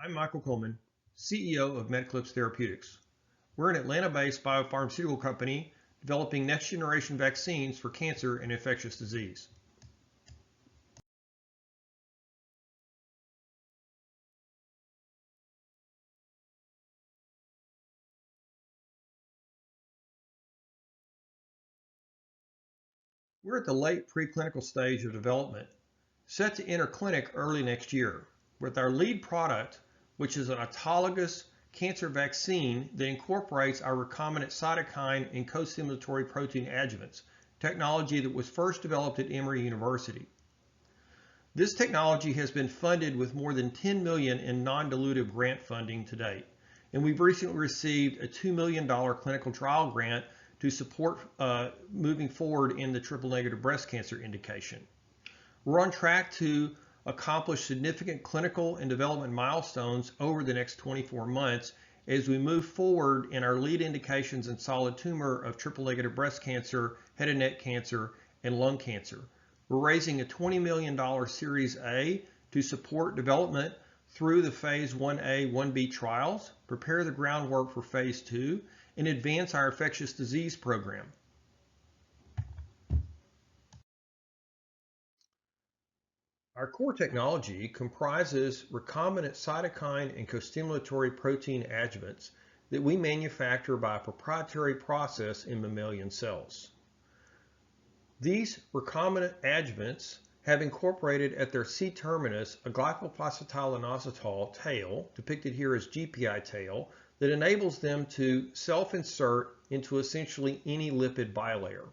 I'm Michael Coleman, CEO of Metaclipse Therapeutics. We're an Atlanta-based biopharmaceutical company developing next-generation vaccines for cancer and infectious disease. We're at the late preclinical stage of development, set to enter clinic early next year, with our lead product, which is an autologous cancer vaccine that incorporates our recombinant cytokine and co-stimulatory protein adjuvants, technology that was first developed at Emory University. This technology has been funded with more than $10 million in non-dilutive grant funding to date, and we've recently received a $2 million clinical trial grant to support moving forward in the triple-negative breast cancer indication. We're on track to accomplish significant clinical and development milestones over the next 24 months as we move forward in our lead indications in solid tumor of triple-negative breast cancer, head and neck cancer, and lung cancer. We're raising a $20 million Series A to support development through the Phase 1A, 1B trials, prepare the groundwork for Phase 2, and advance our infectious disease program. Our core technology comprises recombinant cytokine and costimulatory protein adjuvants that we manufacture by a proprietary process in mammalian cells. These recombinant adjuvants have incorporated at their C-terminus a glycophosphatidylainositol tail, depicted here as GPI tail, that enables them to self-insert into essentially any lipid bilayer.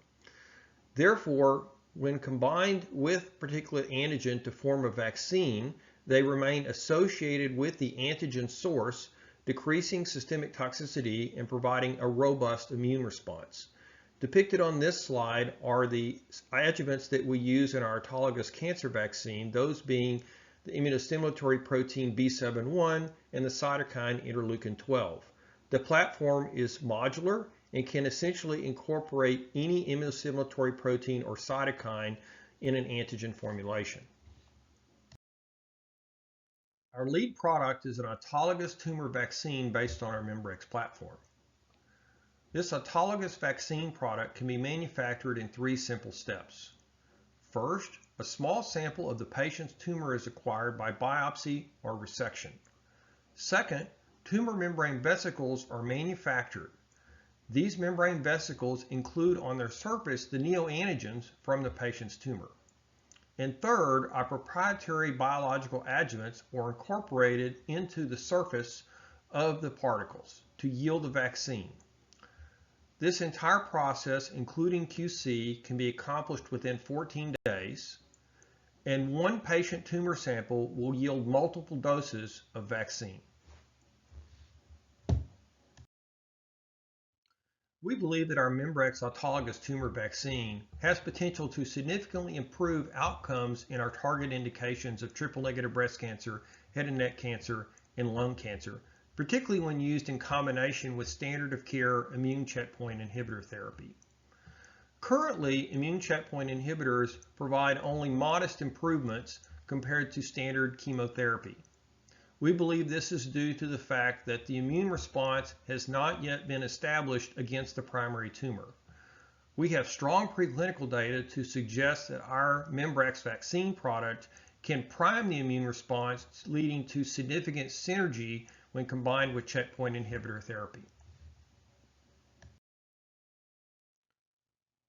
Therefore, when combined with particulate antigen to form a vaccine, they remain associated with the antigen source, decreasing systemic toxicity and providing a robust immune response. Depicted on this slide are the adjuvants that we use in our autologous cancer vaccine, those being the immunostimulatory protein B7-1 and the cytokine interleukin-12. The platform is modular and can essentially incorporate any immunostimulatory protein or cytokine in an antigen formulation. Our lead product is an autologous tumor vaccine based on our Membrex platform. This autologous vaccine product can be manufactured in 3 simple steps. First, a small sample of the patient's tumor is acquired by biopsy or resection. Second, tumor membrane vesicles are manufactured. These membrane vesicles include on their surface the neoantigens from the patient's tumor. And third, our proprietary biological adjuvants are incorporated into the surface of the particles to yield the vaccine. This entire process, including QC, can be accomplished within 14 days, and one patient tumor sample will yield multiple doses of vaccine. We believe that our Membrex autologous tumor vaccine has potential to significantly improve outcomes in our target indications of triple-negative breast cancer, head and neck cancer, and lung cancer, particularly when used in combination with standard of care immune checkpoint inhibitor therapy. Currently, immune checkpoint inhibitors provide only modest improvements compared to standard chemotherapy. We believe this is due to the fact that the immune response has not yet been established against the primary tumor. We have strong preclinical data to suggest that our Membrex vaccine product can prime the immune response, leading to significant synergy when combined with checkpoint inhibitor therapy.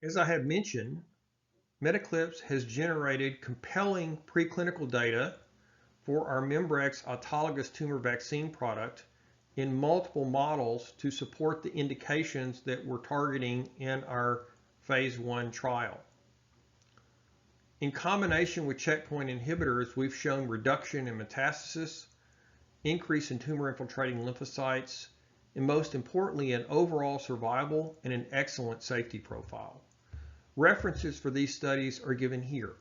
As I have mentioned, Metaclipse has generated compelling preclinical data for our Membrex autologous tumor vaccine product in multiple models to support the indications that we're targeting in our Phase 1 trial. In combination with checkpoint inhibitors, we've shown reduction in metastasis, increase in tumor infiltrating lymphocytes, and most importantly, an overall survival and an excellent safety profile. References for these studies are given here.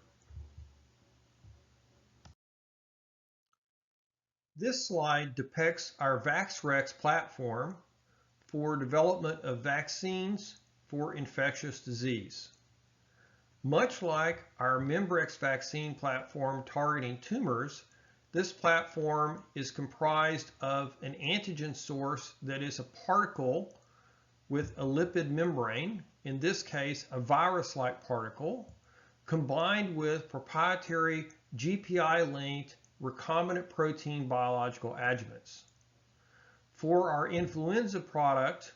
This slide depicts our VaxRex platform for development of vaccines for infectious disease. Much like our Membrex vaccine platform targeting tumors, This platform is comprised of an antigen source that is a particle with a lipid membrane, in this case a virus-like particle, combined with proprietary GPI-linked recombinant protein biological adjuvants. For our influenza product,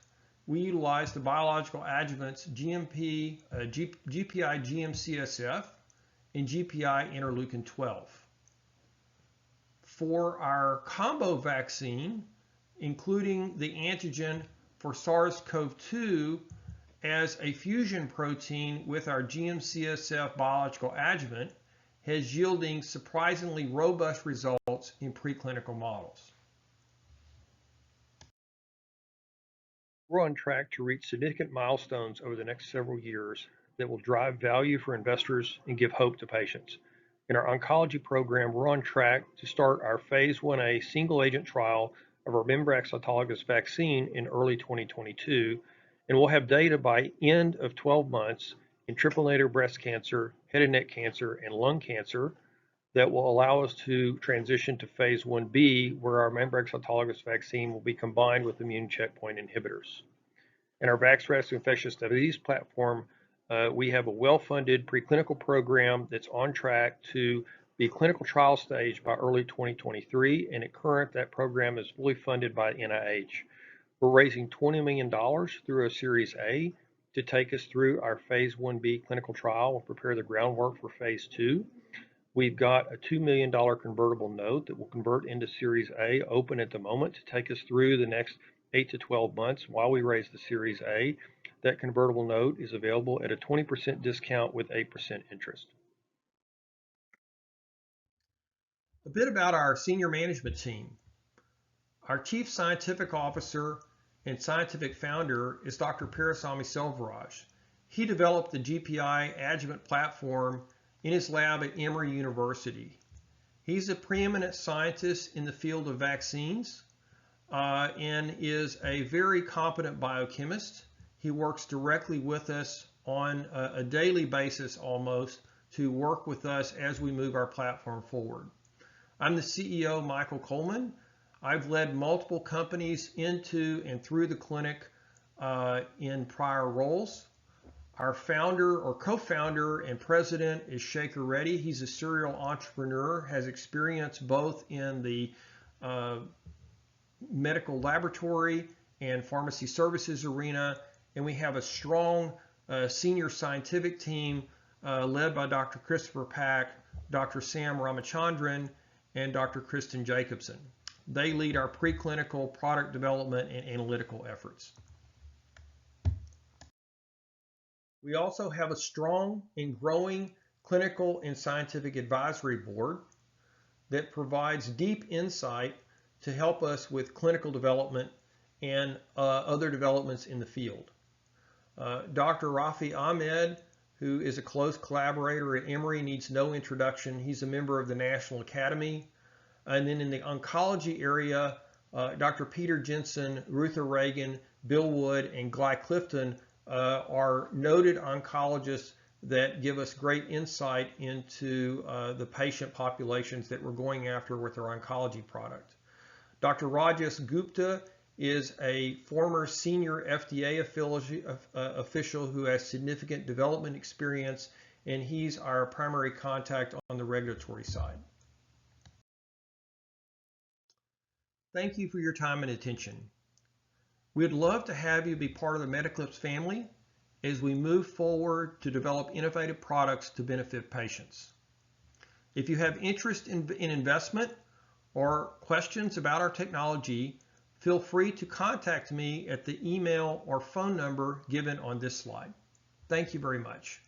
we utilize the biological adjuvants GPI GM-CSF and GPI interleukin 12. For our combo vaccine, including the antigen for SARS-CoV-2 as a fusion protein with our GM-CSF biological adjuvant, has yielding surprisingly robust results in preclinical models. We're on track to reach significant milestones over the next several years that will drive value for investors and give hope to patients. In our oncology program, we're on track to start our phase 1A single agent trial of our Membrex autologous vaccine in early 2022, and we'll have data by end of 12 months in triple-negative breast cancer, head and neck cancer, and lung cancer that will allow us to transition to phase 1B, where our Membrex autologous vaccine will be combined with immune checkpoint inhibitors. In our VaxRes infectious disease platform, we have a well-funded preclinical program that's on track to be clinical trial stage by early 2023, and at current, that program is fully funded by NIH. We're raising $20 million through a Series A to take us through our phase 1B clinical trial and prepare the groundwork for phase 2. We've got a $2 million convertible note that will convert into Series A, open at the moment, to take us through the next 8 to 12 months while we raise the Series A. That convertible note is available at a 20% discount with 8% interest. A bit about our senior management team. Our Chief Scientific Officer and scientific founder is Dr. Parasamy Selvaraj. He developed the GPI adjuvant platform in his lab at Emory University. He's a preeminent scientist in the field of vaccines and is a very competent biochemist. He works directly with us on a daily basis almost to work with us as we move our platform forward. I'm the CEO, Michael Coleman. I've led multiple companies into and through the clinic in prior roles. Our founder or co-founder and president is Shaker Reddy. He's a serial entrepreneur, has experience both in the medical laboratory and pharmacy services arena, and we have a strong senior scientific team led by Dr. Christopher Pack, Dr. Sam Ramachandran, and Dr. Kristen Jacobson. They lead our preclinical product development and analytical efforts. We also have a strong and growing clinical and scientific advisory board that provides deep insight to help us with clinical development and other developments in the field. Dr. Rafi Ahmed, who is a close collaborator at Emory, needs no introduction. He's a member of the National Academy. And then in the oncology area, Dr. Peter Jensen, Ruther Reagan, Bill Wood, and Guy Clifton are noted oncologists that give us great insight into the patient populations that we're going after with our oncology product. Dr. Rajesh Gupta is a former senior FDA official who has significant development experience, and he's our primary contact on the regulatory side. Thank you for your time and attention. We'd love to have you be part of the Metaclipse family as we move forward to develop innovative products to benefit patients. If you have interest in investment or questions about our technology, feel free to contact me at the email or phone number given on this slide. Thank you very much.